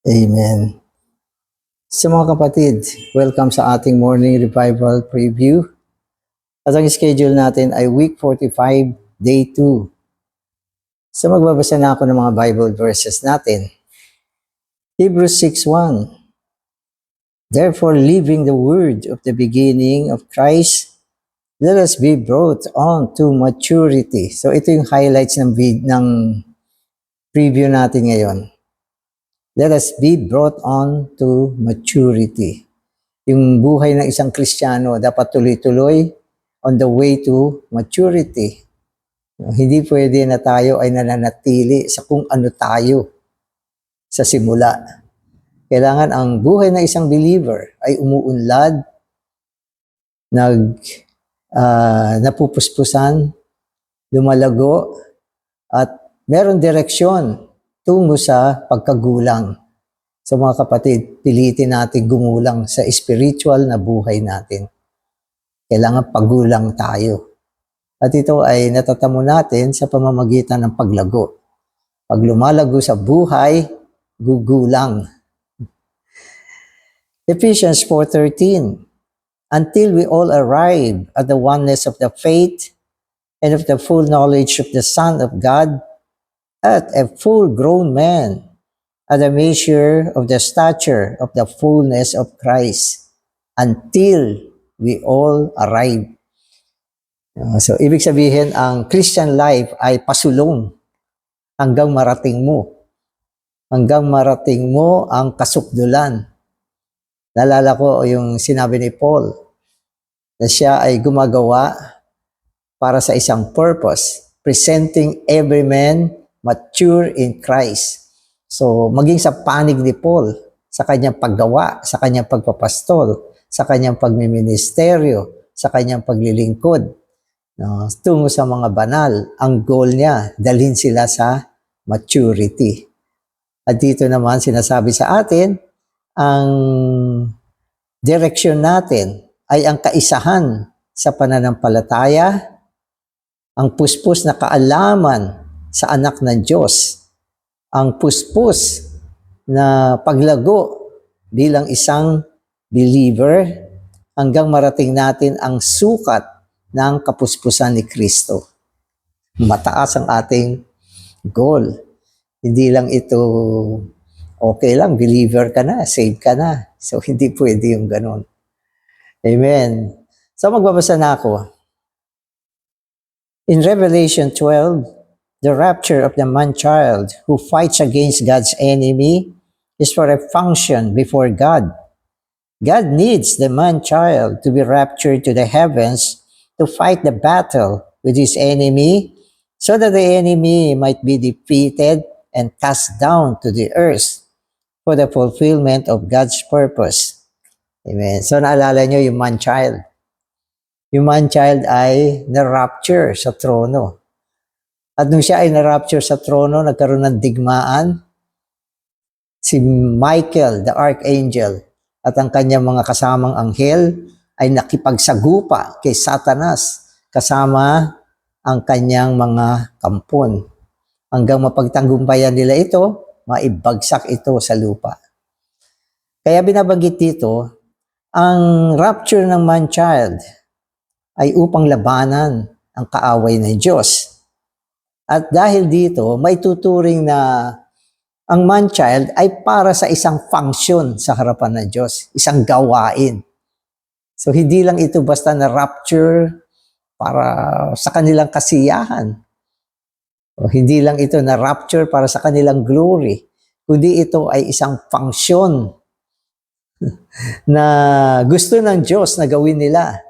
Amen. So mga kapatid, welcome sa ating morning revival preview. At ang schedule natin ay week 45, day 2. So magbabasa na ako ng mga Bible verses natin. Hebrews 6:1. Therefore, leaving the word of the beginning of Christ, let us be brought on to maturity. So ito yung highlights ng preview natin ngayon. Let us be brought on to maturity. Yung buhay ng isang Kristiyano dapat tuloy-tuloy on the way to maturity. Hindi pwede na tayo ay nananatili sa kung ano tayo sa simula. Kailangan ang buhay ng isang believer ay umuunlad, napupuspusan, lumalago, at meron direksyon tungo sa pagkagulang. So mga kapatid, pilitin natin gumulang sa spiritual na buhay natin. Kailangan pagulang tayo. At ito ay natatamo natin sa pamamagitan ng paglago. Pag lumalago sa buhay, gugulang. Ephesians 4:13. Until we all arrive at the oneness of the faith and of the full knowledge of the Son of God, at a full-grown man, at the measure of the stature of the fullness of Christ, until we all arrive. So, ibig sabihin, ang Christian life ay pasulong hanggang marating mo. Hanggang marating mo ang kasukdulan. Naalala ko yung sinabi ni Paul na siya ay gumagawa para sa isang purpose, presenting every man mature in Christ. So, maging sa panig ni Paul, sa kanyang paggawa, sa kanyang pagpapastol, sa kanyang pagmiministeryo, sa kanyang paglilingkod, tungo sa mga banal, ang goal niya, dalhin sila sa maturity. At dito naman sinasabi sa atin, ang direksyon natin ay ang kaisahan sa pananampalataya, ang puspos na kaalaman sa anak ng Diyos, ang puspos na paglago bilang isang believer hanggang marating natin ang sukat ng kapuspusan ni Kristo. Mataas ang ating goal. Hindi lang ito, okay lang, believer ka na, saved ka na. So, hindi pwede yung ganun. Amen. So, magbabasa na ako. In Revelation 12, the rapture of the man-child who fights against God's enemy is for a function before God. God needs the man-child to be raptured to the heavens to fight the battle with his enemy so that the enemy might be defeated and cast down to the earth for the fulfillment of God's purpose. Amen. So naalala nyo yung man-child. Yung man-child ay na-rapture sa trono. At nung siya ay na-rapture sa trono, nagkaroon ng digmaan, si Michael, the archangel, at ang kanyang mga kasamang anghel ay nakipagsagupa kay Satanas kasama ang kanyang mga kampon. Hanggang mapagtanggumpayan nila ito, maibagsak ito sa lupa. Kaya binabanggit dito, ang rapture ng man-child ay upang labanan ang kaaway ng Diyos. At dahil dito, may tuturing na ang man-child ay para sa isang function sa harapan ng Diyos, isang gawain. So hindi lang ito basta na rapture para sa kanilang kasiyahan. O hindi lang ito na rapture para sa kanilang glory, kundi ito ay isang function na gusto ng Diyos na gawin nila.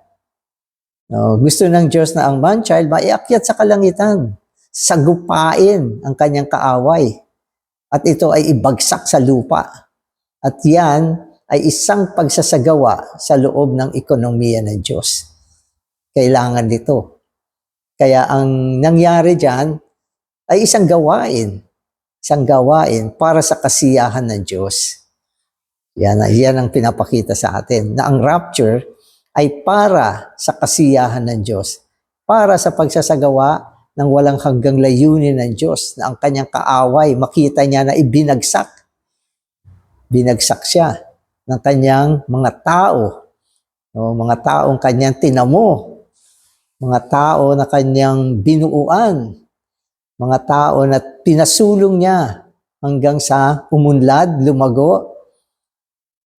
Gusto ng Diyos na ang man-child maiakyat sa kalangitan, sagupain ang kanyang kaaway, at ito ay ibagsak sa lupa. At yan ay isang pagsasagawa sa loob ng ekonomiya ng Diyos. Kailangan dito. Kaya ang nangyari dyan ay isang gawain para sa kasiyahan ng Diyos. Yan ang pinapakita sa atin, na ang rapture ay para sa kasiyahan ng Diyos, para sa pagsasagawa ng walang hanggang layunin ng Diyos, na ang kanyang kaaway, makita niya na ibinagsak binagsak siya ng kanyang mga tao, mga taong kanyang tinamo, mga tao na kanyang binuuan, mga tao na pinasulong niya hanggang sa umunlad, lumago,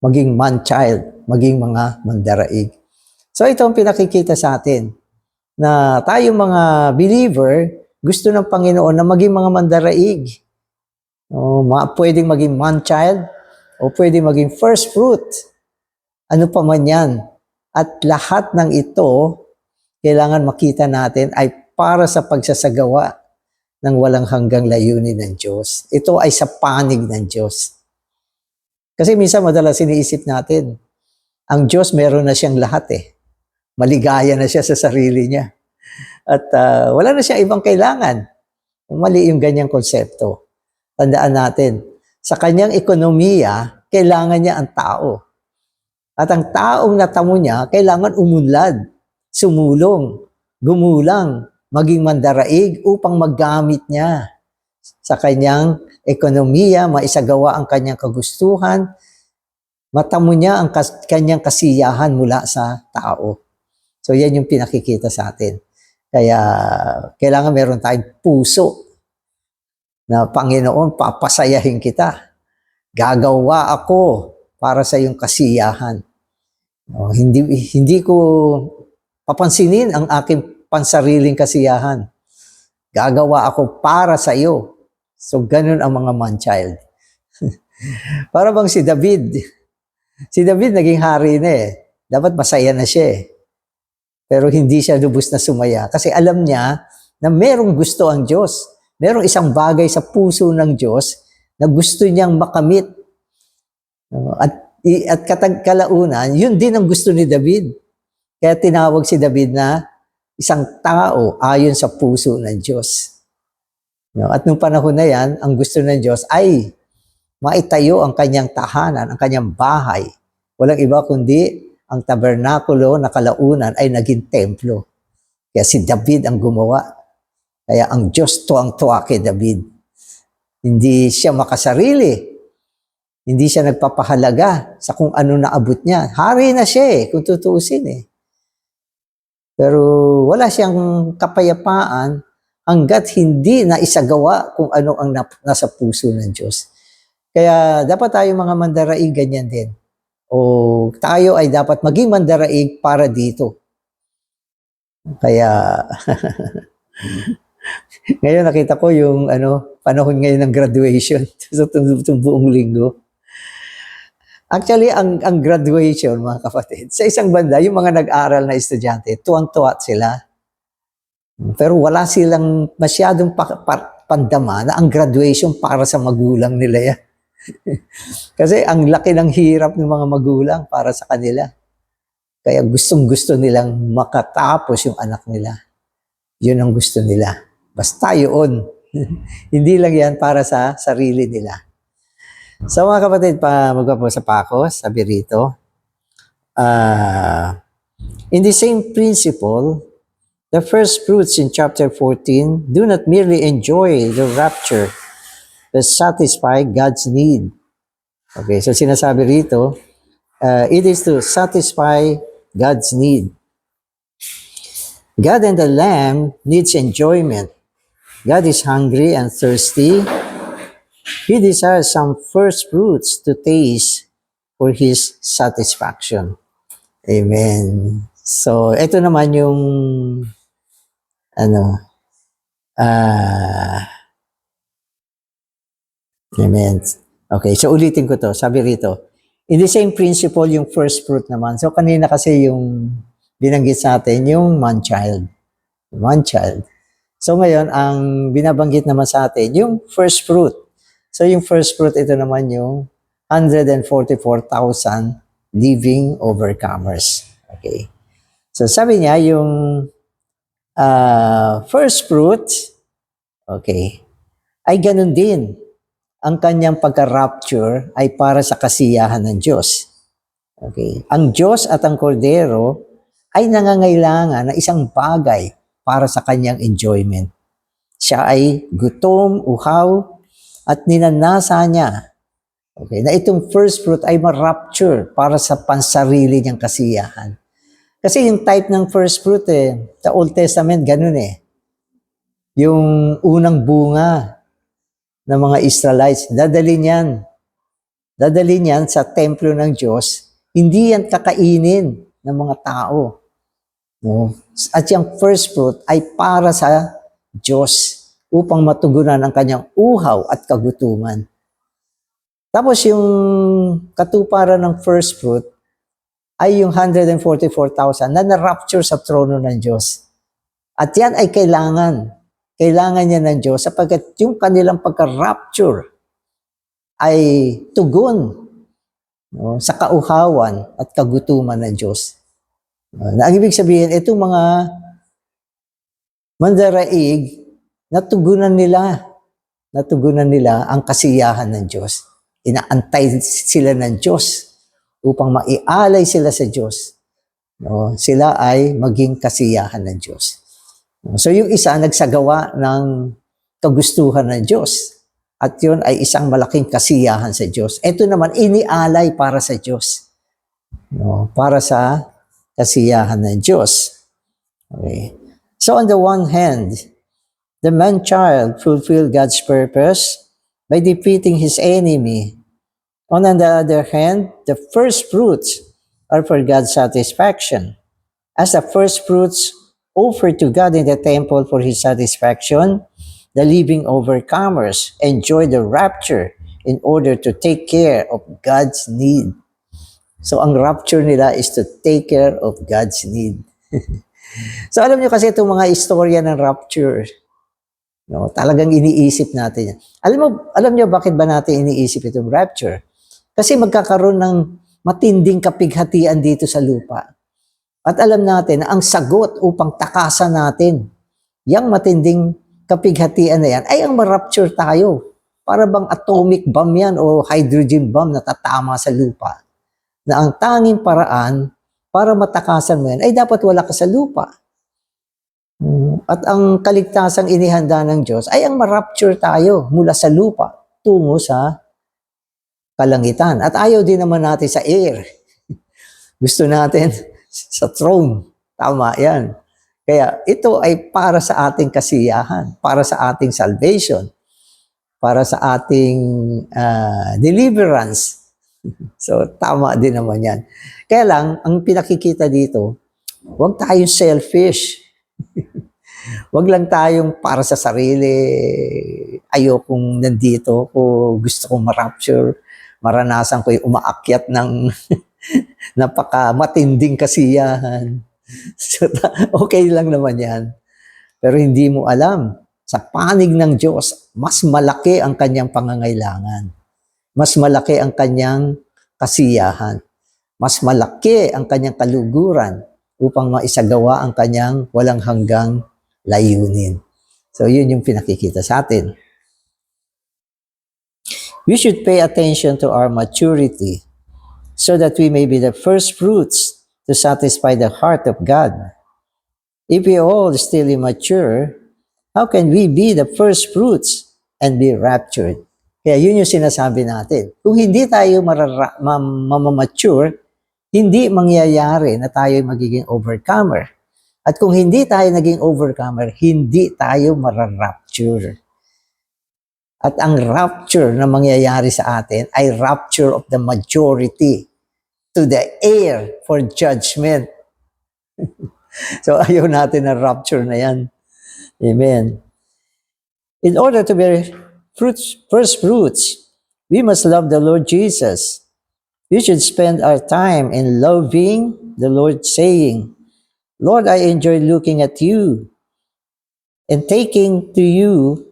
maging man-child, maging mga mandaraig. So ito ang pinakikita sa atin, na tayo mga believer, gusto ng Panginoon na maging mga mandaraig. Pwedeng maging man-child, o pwedeng maging first fruit. Ano pa man yan. At lahat ng ito, kailangan makita natin ay para sa pagsasagawa ng walang hanggang layunin ng Diyos. Ito ay sa panig ng Diyos. Kasi minsan madalas iniisip natin, ang Diyos meron na siyang lahat eh. Maligaya na siya sa sarili niya. At wala na siyang ibang kailangan. Mali yung ganyang konsepto. Tandaan natin, sa kanyang ekonomiya, kailangan niya ang tao. At ang taong natamo niya, kailangan umunlad, sumulong, gumulang, maging mandaraig upang maggamit niya sa kanyang ekonomiya, maisagawa ang kanyang kagustuhan, matamo niya ang kanyang kasiyahan mula sa tao. So yan yung pinakikita sa atin. Kaya kailangan meron tayong puso na Panginoon, papasayahin kita. Gagawa ako para sa iyong kasiyahan. Hindi ko papansinin ang aking pansariling kasiyahan. Gagawa ako para sa iyo. So ganun ang mga man-child. Para bang si David. Si David naging hari na eh. Dapat masaya na siya eh. Pero hindi siya lubos na sumaya. Kasi alam niya na merong gusto ang Diyos. Merong isang bagay sa puso ng Diyos na gusto niyang makamit. At kalaunan, yun din ang gusto ni David. Kaya tinawag si David na isang tao ayon sa puso ng Diyos. At nung panahon na yan, ang gusto ng Diyos ay maitayo ang kanyang tahanan, ang kanyang bahay. Walang iba kundi ang tabernakulo na kalaunan ay naging templo. Kaya si David ang gumawa. Kaya ang Diyos tuwang-tuwa kay David. Hindi siya makasarili. Hindi siya nagpapahalaga sa kung ano naabot niya. Hari na siya eh, kung tutuusin eh. Pero wala siyang kapayapaan hanggat hindi na isagawa kung ano ang nasa puso ng Diyos. Kaya dapat tayo mga mandaraig ganyan din. O tayo ay dapat maging mandaraig para dito. Kaya ngayon nakita ko yung panahon ngayon ng graduation sa itong buong linggo. Actually, ang graduation, mga kapatid, sa isang banda, yung mga nag-aral na estudyante, tuwang-tuwa sila. Pero wala silang masyadong pandama na ang graduation para sa magulang nila yan. Kasi ang laki ng hirap ng mga magulang para sa kanila. Kaya gustong-gusto nilang makatapos yung anak nila. Yun ang gusto nila. Basta yun. Hindi lang yan para sa sarili nila. So mga kapatid, magpapasa pa ako, sabi rito, in the same principle, the first fruits in chapter 14 do not merely enjoy the rapture, but satisfy God's need. Okay, so sinasabi rito, it is to satisfy God's need. God and the Lamb needs enjoyment. God is hungry and thirsty. He desires some first fruits to taste for His satisfaction. Amen. So, ito naman yung amen. Okay, so ulitin ko to. Sabi rito, in the same principle, yung first fruit naman. So, kanina kasi yung binanggit sa atin, yung man-child. Man-child. So, ngayon, ang binabanggit naman sa atin, yung first fruit. So, yung first fruit, ito naman yung 144,000 living overcomers. Okay. So, sabi niya, yung first fruit, okay, ay ganun din. Ang kanyang pagka-rapture ay para sa kasiyahan ng Diyos. Okay. Ang Diyos at ang Kordero ay nangangailangan ng isang bagay para sa kanyang enjoyment. Siya ay gutom, uhaw, at ninanasa niya Okay, na itong first fruit ay ma-rapture para sa pansarili niyang kasiyahan. Kasi yung type ng first fruit sa Old Testament, ganun Yung unang bunga ng mga Israelites, dadali niyan sa templo ng Diyos, hindi yan kakainin ng mga tao. No? At yung first fruit ay para sa Diyos upang matugunan ang kanyang uhaw at kagutuman. Tapos yung katuparan ng first fruit ay yung 144,000 na na-rapture sa trono ng Diyos. At yan ay kailangan niya ng Diyos sapagkat yung kanilang pagka-rapture ay tugon sa kauhawan at kagutuman ng Diyos. Na ang ibig sabihin, itong mga mandaraig, natugunan nila ang kasiyahan ng Diyos. Inaantay sila ng Diyos upang maialay sila sa Diyos. Sila ay maging kasiyahan ng Diyos. So yung isa nagsagawa ng kagustuhan ng Diyos. At yun ay isang malaking kasiyahan sa Diyos. Ito naman, inialay para sa Diyos. Para sa kasiyahan ng Diyos. Okay. So on the one hand, the man-child fulfilled God's purpose by defeating his enemy. On the other hand, the first fruits are for God's satisfaction. As the first fruits offered to God in the temple for his satisfaction, the living overcomers enjoy the rapture in order to take care of God's need. So ang rapture nila is to take care of God's need. So alam niyo kasi itong mga istorya ng rapture, talagang iniisip natin yan. Alam niyo bakit ba natin iniisip itong rapture? Kasi magkakaroon ng matinding kapighatian dito sa lupa. At alam natin na ang sagot upang takasan natin yung matinding kapighatian na yan ay ang ma-rapture tayo. Para bang atomic bomb yan o hydrogen bomb na tatama sa lupa. Na ang tanging paraan para matakasan mo yan ay dapat wala ka sa lupa. At ang kaligtasang inihanda ng Diyos ay ang ma-rapture tayo mula sa lupa tungo sa kalangitan. At ayaw din naman natin sa air. Gusto natin sa throne. Tama yan. Kaya ito ay para sa ating kasiyahan, para sa ating salvation, para sa ating deliverance. So, tama din naman yan. Kaya lang, ang pinakikita dito, huwag tayong selfish. Huwag lang tayong para sa sarili. Ayokong nandito ko, gusto kong ma-rapture. Maranasan ko yung umaakyat ng napaka-matinding kasiyahan. So, okay lang naman yan. Pero hindi mo alam, sa panig ng Diyos, mas malaki ang kanyang pangangailangan. Mas malaki ang kanyang kasiyahan. Mas malaki ang kanyang kaluguran upang maisagawa ang kanyang walang hanggang layunin. So, yun yung pinakikita sa atin. We should pay attention to our maturity so that we may be the first fruits to satisfy the heart of God. If we all still immature, how can we be the first fruits and be raptured? Kaya yun yung sinasabi natin. Kung hindi tayo mamamature, hindi mangyayari na tayo magiging overcomer. At kung hindi tayo naging overcomer, hindi tayo mararapture. At ang rapture na mangyayari sa atin ay rapture of the majority to the air for judgment. So ayaw natin ng rapture na yan. Amen. In order to be first fruits, we must love the Lord Jesus. We should spend our time in loving the Lord, saying, Lord, I enjoy looking at you and taking to you.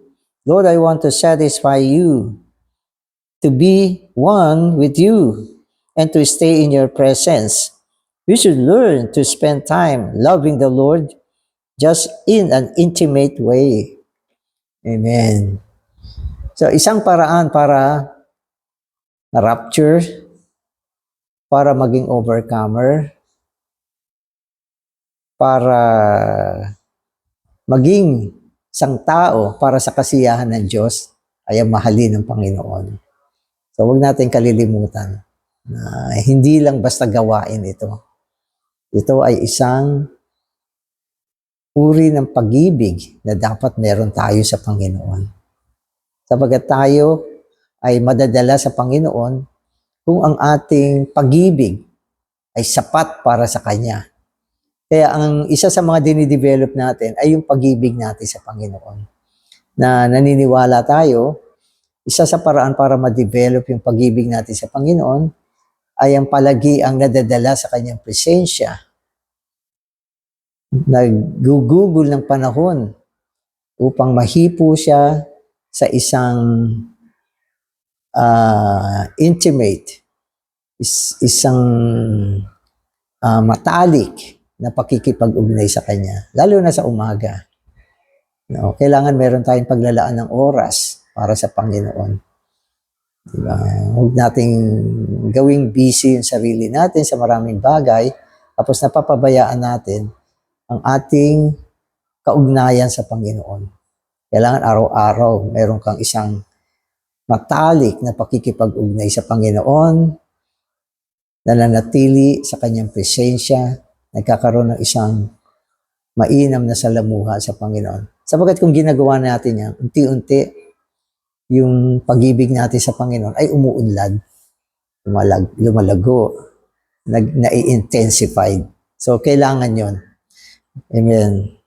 Lord, I want to satisfy you, to be one with you, and to stay in your presence. We should learn to spend time loving the Lord just in an intimate way. Amen. So, isang paraan para rapture, para maging overcomer, para maging isang tao para sa kasiyahan ng Diyos ay ang mahalin ng Panginoon. So huwag natin kalilimutan na hindi lang basta gawain ito. Ito ay isang uri ng pag-ibig na dapat meron tayo sa Panginoon. Sapagat tayo ay madadala sa Panginoon kung ang ating pag-ibig ay sapat para sa Kanya. Kaya ang isa sa mga dinidevelop natin ay yung pag-ibig natin sa Panginoon. Na naniniwala tayo, isa sa paraan para ma-develop yung pag-ibig natin sa Panginoon ay ang palagi ang nadadala sa Kanyang presensya. Nagugugol ng panahon upang mahipo siya sa isang intimate, isang matalik na pakikipag-ugnay sa Kanya, lalo na sa umaga. No, kailangan meron tayong paglalaan ng oras para sa Panginoon. Diba? Huwag nating gawing busy yung sarili natin sa maraming bagay, tapos napapabayaan natin ang ating kaugnayan sa Panginoon. Kailangan araw-araw meron kang isang matalik na pakikipag-ugnay sa Panginoon, nananatili sa Kanyang presensya, nagkakaroon ng isang mainam na salamuha sa Panginoon. Sapagat kung ginagawa natin yan, unti-unti, yung pag-ibig natin sa Panginoon ay umuunlad, lumalago, nai-intensified. So, kailangan yon. Amen.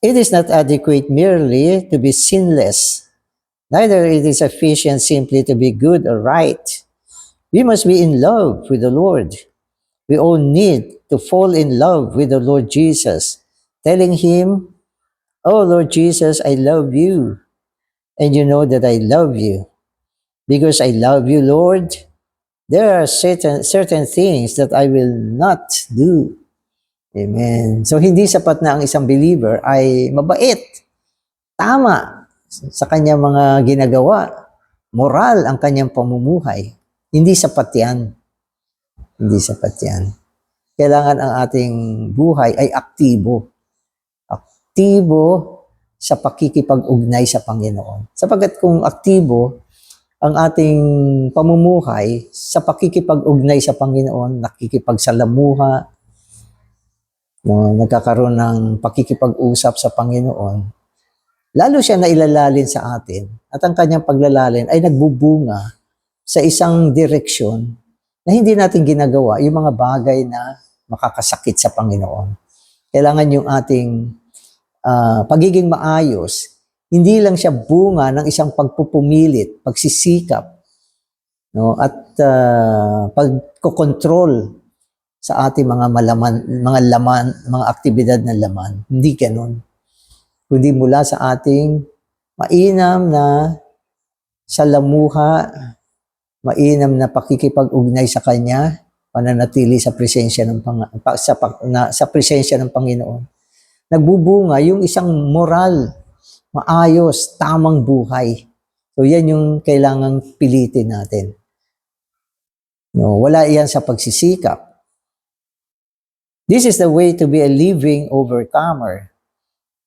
It is not adequate merely to be sinless. Neither it is sufficient simply to be good or right. We must be in love with the Lord. We all need to fall in love with the Lord Jesus, telling Him, "Oh Lord Jesus, I love you, and you know that I love you. Because I love you, Lord, there are certain things that I will not do." Amen. So, hindi sapat na ang isang believer ay mabait, tama sa kanyang mga ginagawa, moral ang kanyang pamumuhay. Hindi sapat yan. Hindi sapat yan. Kailangan ang ating buhay ay aktibo. Aktibo sa pakikipag-ugnay sa Panginoon. Sapagat kung aktibo ang ating pamumuhay sa pakikipag-ugnay sa Panginoon, nakikipagsalamuha, no, nagkakaroon ng pakikipag-usap sa Panginoon, lalo siya na ilalalin sa atin at ang kanyang paglalalin ay nagbubunga sa isang direksyon na hindi natin ginagawa yung mga bagay na makakasakit sa Panginoon. Kailangan yung ating pagiging maayos, hindi lang siya bunga ng isang pagpupumilit, pagsisikap, no, at pagkokontrol sa ating mga laman, mga aktibidad ng laman. Hindi ganun. Kundi mula sa ating mainam na salamuha, mainam na pakikipag-ugnay sa Kanya, pananatili sa presensya ng sa presensya ng Panginoon. Nagbubunga yung isang moral, maayos, tamang buhay. So yan yung kailangang pilitin natin. No, wala iyan sa pagsisikap. This is the way to be a living overcomer.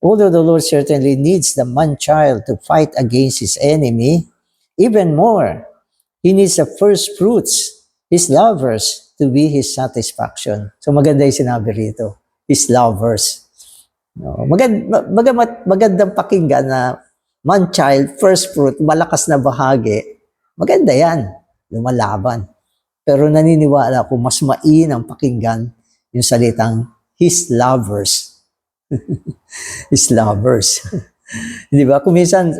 Although the Lord certainly needs the man-child to fight against his enemy, even more, He needs the first fruits, His lovers, to be His satisfaction. So maganda yung sinabi rito, His lovers. No, magandang pakinggan na man-child, first fruit, malakas na bahagi. Maganda yan, lumalaban. Pero naniniwala ako, mas mainam pakinggan yung salitang His lovers. His lovers. Di ba? Kung minsan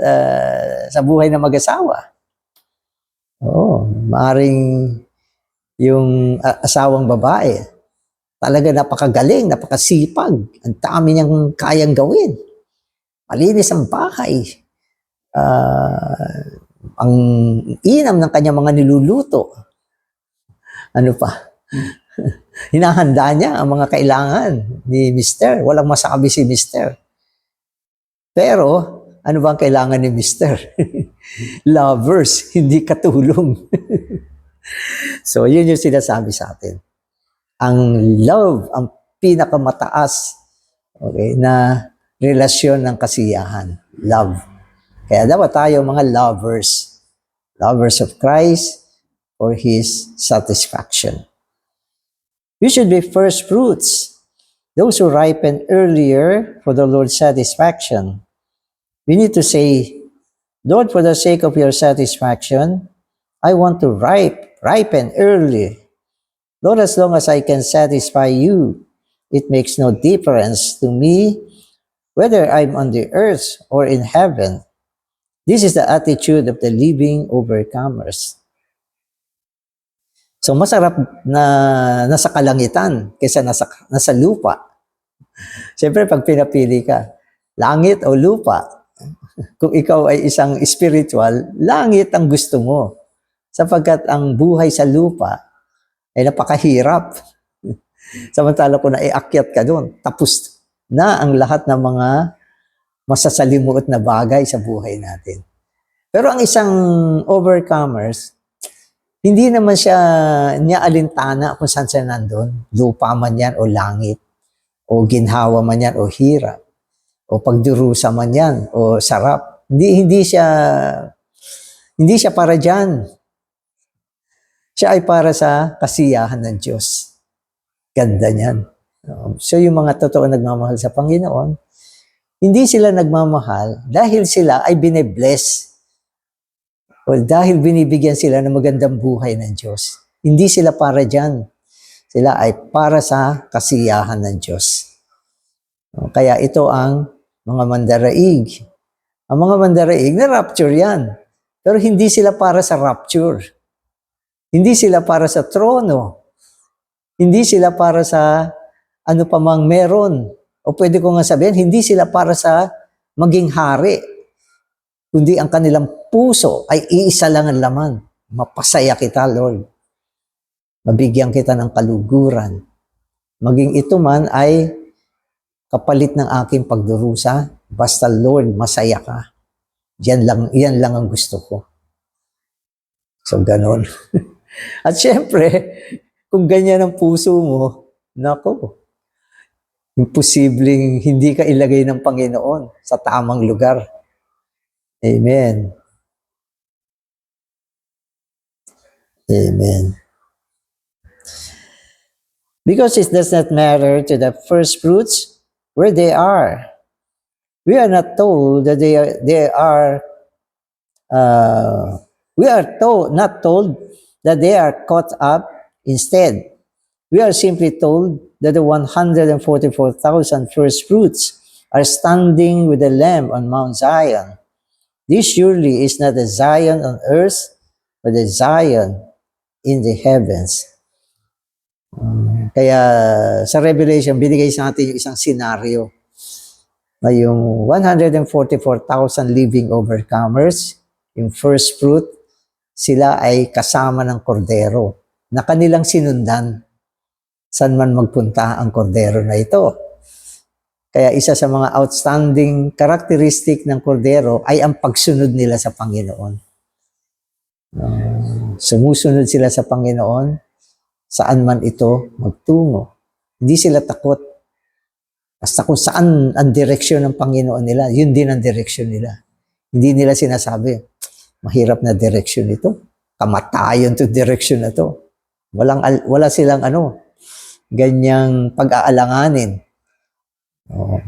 sa buhay ng mag-asawa, maaring yung asawang babae, talaga napakagaling, napakasipag, ang dami niyang kayang gawin. Malinis ang bahay. Ang inam ng kanyang mga niluluto. Ano pa? Hinahanda niya ang mga kailangan ni Mr. Walang masabi si Mr. Pero, ano ba ang kailangan ni Mr.? Lovers, hindi katulong. So, yun yung sinasabi sa atin. Ang love, ang pinakamataas, okay, na relasyon ng kasiyahan. Love. Kaya dapat tayo mga lovers. lovers of Christ for His satisfaction. We should be first fruits, those who ripen earlier for the Lord's satisfaction. We need to say, Lord, for the sake of your satisfaction, I want to ripen early. Lord, as long as I can satisfy you, it makes no difference to me whether I'm on the earth or in heaven. This is the attitude of the living overcomers. So masarap na nasa kalangitan kaysa nasa lupa. Siyempre, pag pinapili ka, langit o lupa, kung ikaw ay isang spiritual, langit ang gusto mo. Sapagkat ang buhay sa lupa ay napakahirap. Samantala kung naiakyat ka doon, tapos na ang lahat ng mga masasalimuot na bagay sa buhay natin. Pero ang isang overcomers, hindi naman niya alintana kung saan siya nandun. Lupa man yan o langit, o ginhawa man yan o hirap, o pagdurusa man yan o sarap. Hindi siya para dyan. Siya ay para sa kasiyahan ng Diyos. Ganda niyan. So yung mga totoo nagmamahal sa Panginoon, hindi sila nagmamahal dahil sila ay bine-bless o dahil binibigyan sila ng magandang buhay ng Diyos. Hindi sila para dyan. Sila ay para sa kasiyahan ng Diyos. Kaya ito ang mga mandaraig. Ang mga mandaraig, na-rapture yan. Pero hindi sila para sa rapture. Hindi sila para sa trono. Hindi sila para sa ano pa mang meron. O pwede ko nga sabihin, hindi sila para sa maging hari. Kundi ang kanilang puso ay iisa lang ang laman. Mapasaya kita, Lord. Mabigyan kita ng kaluguran. Maging ito man ay kapalit ng aking pagdurusa. Basta, Lord, masaya ka. Yan lang ang gusto ko. So, ganon. At syempre, kung ganyan ang puso mo, nako, imposibleng hindi ka ilagay ng Panginoon sa tamang lugar. Amen. Amen. Because it does not matter to the first fruits where they are. We are not told that not told that they are caught up. Instead, we are simply told that the 144,000 first fruits are standing with the Lamb on Mount Zion. This surely is not a Zion on earth, but a Zion in the heavens. Kaya sa Revelation, binigay sa atin yung isang senaryo na yung 144,000 living overcomers, yung first fruit, sila ay kasama ng kordero na kanilang sinundan saan man magpunta ang kordero na ito. Kaya isa sa mga outstanding characteristic ng kordero ay ang pagsunod nila sa Panginoon. Sumusunod sila sa Panginoon saan man ito magtungo. Hindi sila takot. Basta kung saan ang direksyon ng Panginoon nila, yun din ang direksyon nila. Hindi nila sinasabi, mahirap na direksyon ito. Kamatayon to direksyon na to. Wala silang ganyang pag-aalanganin.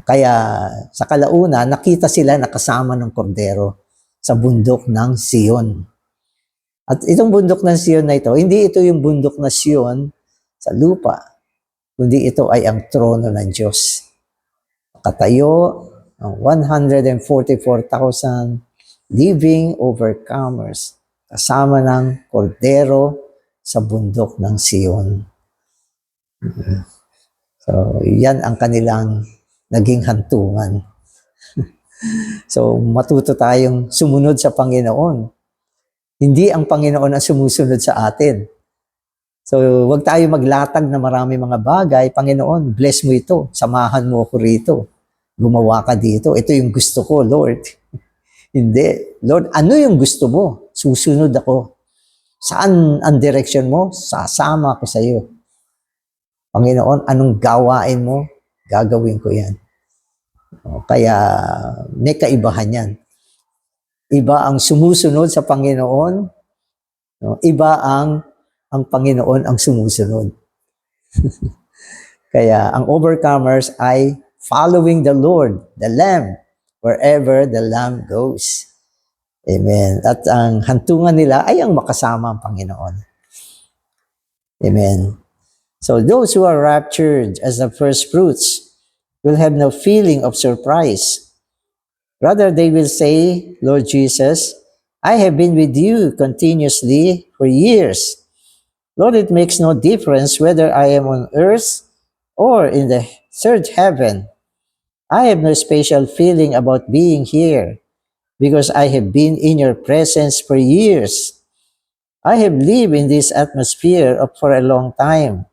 Kaya sa kalauna, nakita sila nakasama ng kordero sa bundok ng Sion. At itong bundok ng Sion na ito, hindi ito yung bundok na Sion sa lupa, kundi ito ay ang trono ng Diyos. Katayo ang 144,000 living overcomers kasama ng kordero sa bundok ng Sion. So, yan ang kanilang naging hantungan. So, matuto tayong sumunod sa Panginoon. Hindi ang Panginoon ang sumusunod sa atin. So, wag tayo maglatag na marami mga bagay. Panginoon, bless mo ito. Samahan mo ako rito. Gumawa ka dito. Ito yung gusto ko, Lord. Hindi. Lord, ano yung gusto mo? Susunod ako. Saan ang direction mo? Sasama ako sa iyo. Panginoon, anong gawain mo? Gagawin ko yan. Kaya may kaibahan yan. Iba ang sumusunod sa Panginoon No? Iba ang Panginoon ang sumusunod. Kaya ang overcomers ay following the Lord, the Lamb, wherever the Lamb goes. Amen. At ang hantungan nila ay ang makasama ang Panginoon. Amen. So those who are raptured as the first fruits will have no feeling of surprise. Rather, they will say, Lord Jesus, I have been with you continuously for years. Lord, it makes no difference whether I am on earth or in the third heaven. I have no special feeling about being here because I have been in your presence for years. I have lived in this atmosphere for a long time.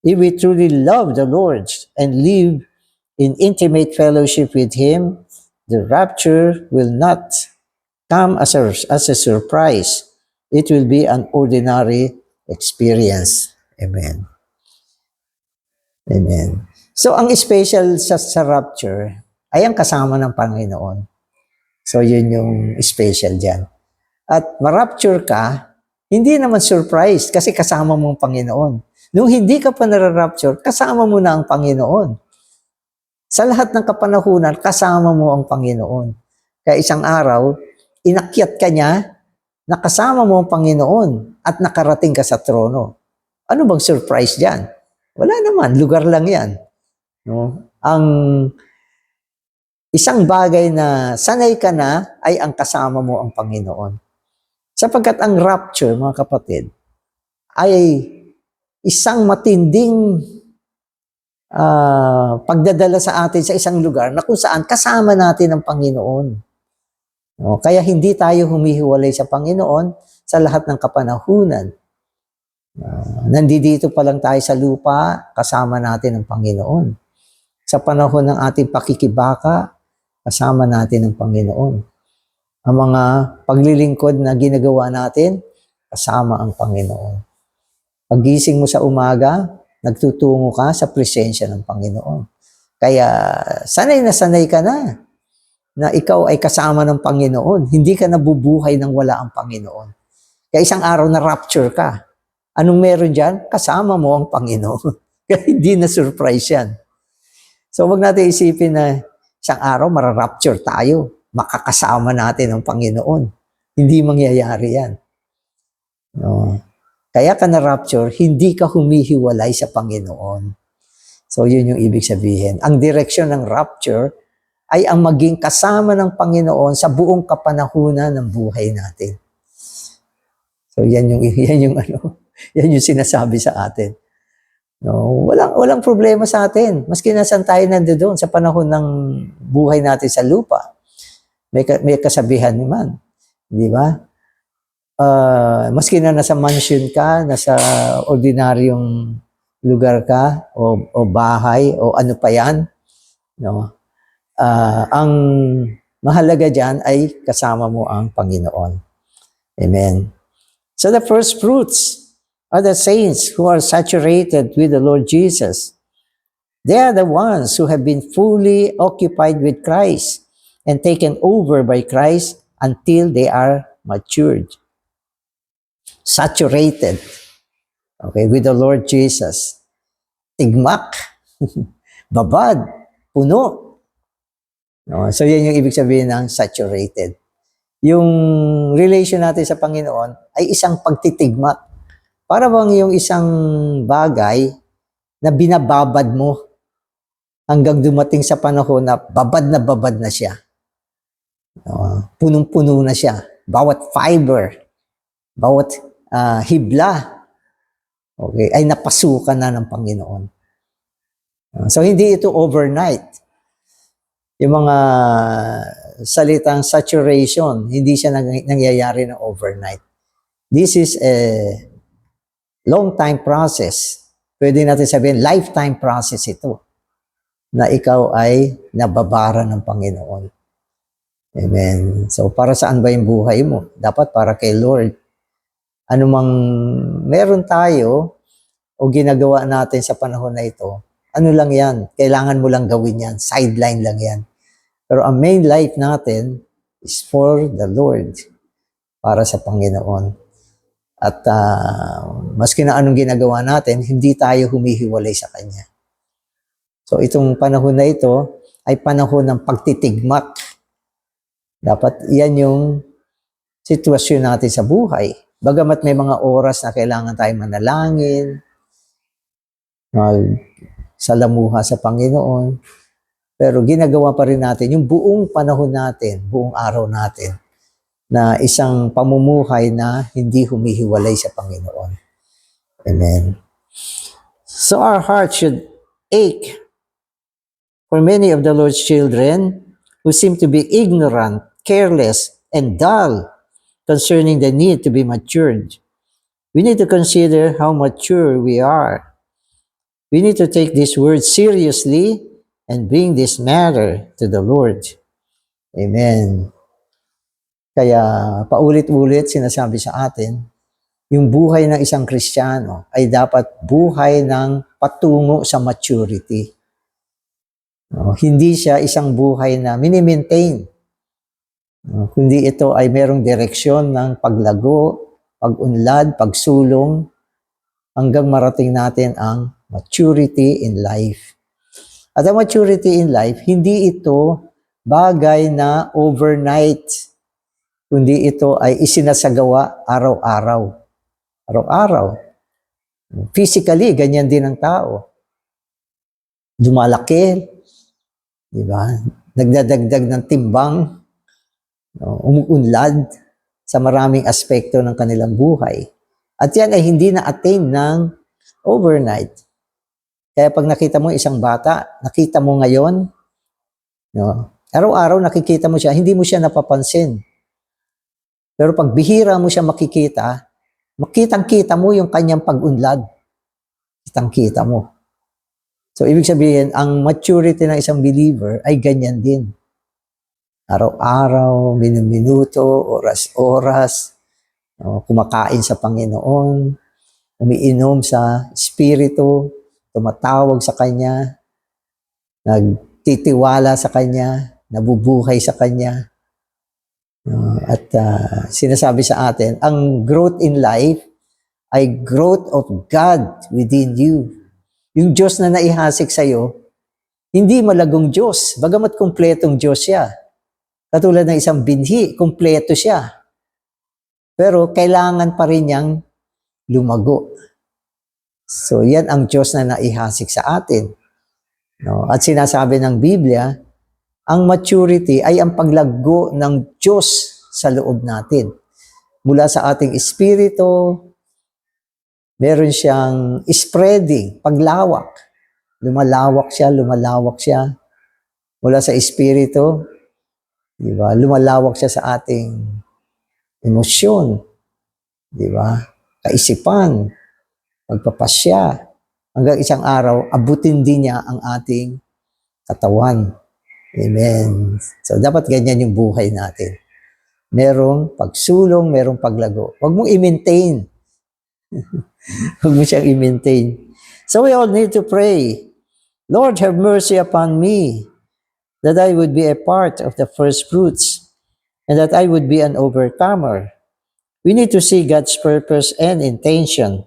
If we truly love the Lord and live in intimate fellowship with Him, the rapture will not come as a surprise. It will be an ordinary experience. Amen. Amen. So, ang special sa rapture ay ang kasama ng Panginoon. So, yun yung special dyan. At ma-rapture ka, hindi naman surprise kasi kasama mo ang Panginoon. Nung hindi ka pa nara-rapture, kasama mo na ang Panginoon. Sa lahat ng kapanahunan, kasama mo ang Panginoon. Kaya isang araw, inakyat ka niya, nakasama mo ang Panginoon at nakarating ka sa trono. Ano bang surprise dyan? Wala naman, lugar lang yan. No? Ang isang bagay na sanay ka na ay ang kasama mo ang Panginoon. Sapagkat ang rapture, mga kapatid, ay isang matinding pagdadala sa atin sa isang lugar na kung saan kasama natin ang Panginoon. No? Kaya hindi tayo humihiwalay sa Panginoon sa lahat ng kapanahunan. Nandito pa lang tayo sa lupa, kasama natin ang Panginoon. Sa panahon ng ating pakikibaka, kasama natin ang Panginoon. Ang mga paglilingkod na ginagawa natin, kasama ang Panginoon. Paggising mo sa umaga, nagtutungo ka sa presensya ng Panginoon. Kaya sanay ka na ikaw ay kasama ng Panginoon. Hindi ka nabubuhay nang wala ang Panginoon. Kaya isang araw na rapture ka. Anong meron dyan? Kasama mo ang Panginoon. Kaya hindi na surprise yan. So wag natin isipin na isang araw mararapture tayo. Makakasama natin ang Panginoon. Hindi mangyayari yan. No. Kaya ka na-rapture, hindi ka humihiwalay sa Panginoon. So yun yung ibig sabihin. Ang direksyon ng rapture ay ang maging kasama ng Panginoon sa buong kapanahunan ng buhay natin. So yan yung sinasabi sa atin. No, walang problema sa atin. Maski nasan tayo nandoon sa panahon ng buhay natin sa lupa. May kasabihan naman, di ba? Maski na nasa mansion ka, nasa ordinaryong lugar ka, o bahay, o ano pa yan, no? Ang mahalaga dyan ay kasama mo ang Panginoon. Amen. So the first fruits are the saints who are saturated with the Lord Jesus. They are the ones who have been fully occupied with Christ and taken over by Christ until they are matured. Saturated, okay, with the Lord Jesus. Tigmak, babad, puno. No? So yan yung ibig sabihin ng saturated. Yung relation natin sa Panginoon ay isang pagtitigmak. Para bang yung isang bagay na binababad mo hanggang dumating sa panahon na babad na siya. Punong-puno na siya. Bawat fiber, bawat hibla, okay, ay napasukan na ng Panginoon. So hindi ito overnight. Yung mga salitang saturation, hindi siya nangyayari ng overnight. This is a long time process. Pwede natin sabihin, lifetime process ito, na ikaw ay nababara ng Panginoon. Amen. So, para saan ba yung buhay mo? Dapat para kay Lord. Ano mang meron tayo o ginagawa natin sa panahon na ito, ano lang yan? Kailangan mo lang gawin yan. Sideline lang yan. Pero ang main life natin is for the Lord. Para sa Panginoon. At maski na anong ginagawa natin, hindi tayo humihiwalay sa Kanya. So itong panahon na ito ay panahon ng pagtitigmak. Dapat yan yung sitwasyon natin sa buhay. Bagamat may mga oras na kailangan tayo manalangin, salamuha sa Panginoon, pero ginagawa pa rin natin yung buong panahon natin, buong araw natin, na isang pamumuhay na hindi humihiwalay sa Panginoon. Amen. So our heart should ache for many of the Lord's children who seem to be ignorant, careless, and dull concerning the need to be matured. We need to consider how mature we are. We need to take this word seriously and bring this matter to the Lord. Amen. Kaya paulit-ulit sinasabi sa atin, yung buhay ng isang Kristiyano ay dapat buhay ng patungo sa maturity. Hindi siya isang buhay na mini-maintain. Kundi ito ay merong direksyon ng paglago, pag-unlad, pagsulong, hanggang marating natin ang maturity in life. At ang maturity in life, hindi ito bagay na overnight, kundi ito ay isinasagawa araw-araw. Araw-araw. Physically, ganyan din ang tao. Dumalaki, di ba? Nagdadagdag ng timbang, umuunlad sa maraming aspekto ng kanilang buhay. At yan ay hindi na-attain ng overnight. Kaya pag nakita mo isang bata, nakita mo ngayon, araw-araw nakikita mo siya, hindi mo siya napapansin. Pero pag bihira mo siya makikita, makitang-kita mo yung kanyang pag-unlad. Kitang-kita mo. So, ibig sabihin, ang maturity ng isang believer ay ganyan din. Araw-araw, minuto, oras-oras, kumakain sa Panginoon, umiinom sa Espiritu, tumatawag sa Kanya, nagtitiwala sa Kanya, nabubuhay sa Kanya. At sinasabi sa atin, ang growth in life ay growth of God within you. Yung Diyos na naihasik sa'yo, hindi malagong Diyos, bagamat kumpletong Diyos siya. Katulad ng isang binhi, kumpleto siya. Pero kailangan pa rin niyang lumago. So yan ang Diyos na naihasik sa atin. At sinasabi ng Biblia, ang maturity ay ang paglago ng Diyos sa loob natin. Mula sa ating espiritu, meron siyang spreading, paglawak. Lumalawak siya. Mula sa espiritu, di ba? Lumalawak siya sa ating emosyon, di ba? Kaisipan, pagpapasya. Hanggang isang araw, abutin din niya ang ating katawan. Amen. So, dapat ganyan yung buhay natin. Merong pagsulong, merong paglago. Huwag mong i-maintain. Huwag mo siyang i-maintain. So, we all need to pray. Lord, have mercy upon me, that I would be a part of the first fruits, and that I would be an overcomer. We need to see God's purpose and intention,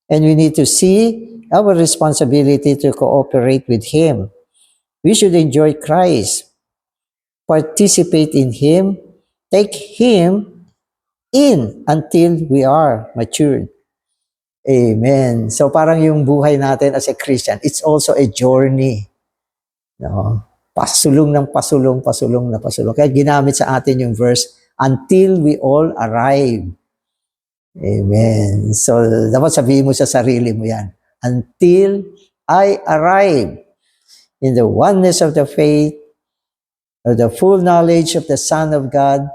and we need to see our responsibility to cooperate with Him. We should enjoy Christ, participate in Him, take Him in until we are matured. Amen. So parang yung buhay natin as a Christian, it's also a journey. Pasulong ng pasulong, pasulong na pasulong. Kaya ginamit sa atin yung verse, until we all arrive. Amen. So dapat sabihin mo sa sarili mo yan, until I arrive in the oneness of the faith, of the full knowledge of the Son of God,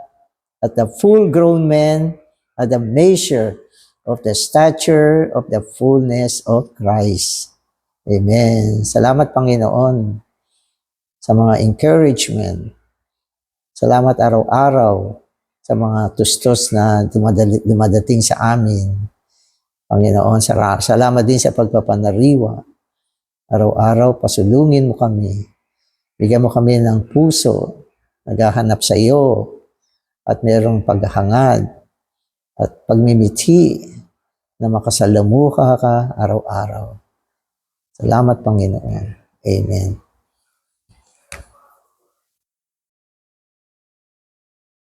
at the full-grown man, at the measure of the stature of the fullness of Christ. Amen. Salamat, Panginoon, sa mga encouragement. Salamat araw-araw sa mga tustos na dumadating sa amin. Panginoon, salamat din sa pagpapanariwa. Araw-araw, pasulungin mo kami. Bigyan mo kami ng puso, naghahanap sa iyo, at mayroong paghahangad at pagmimithi na makasalamuha ka araw-araw. Salamat, Panginoon. Amen.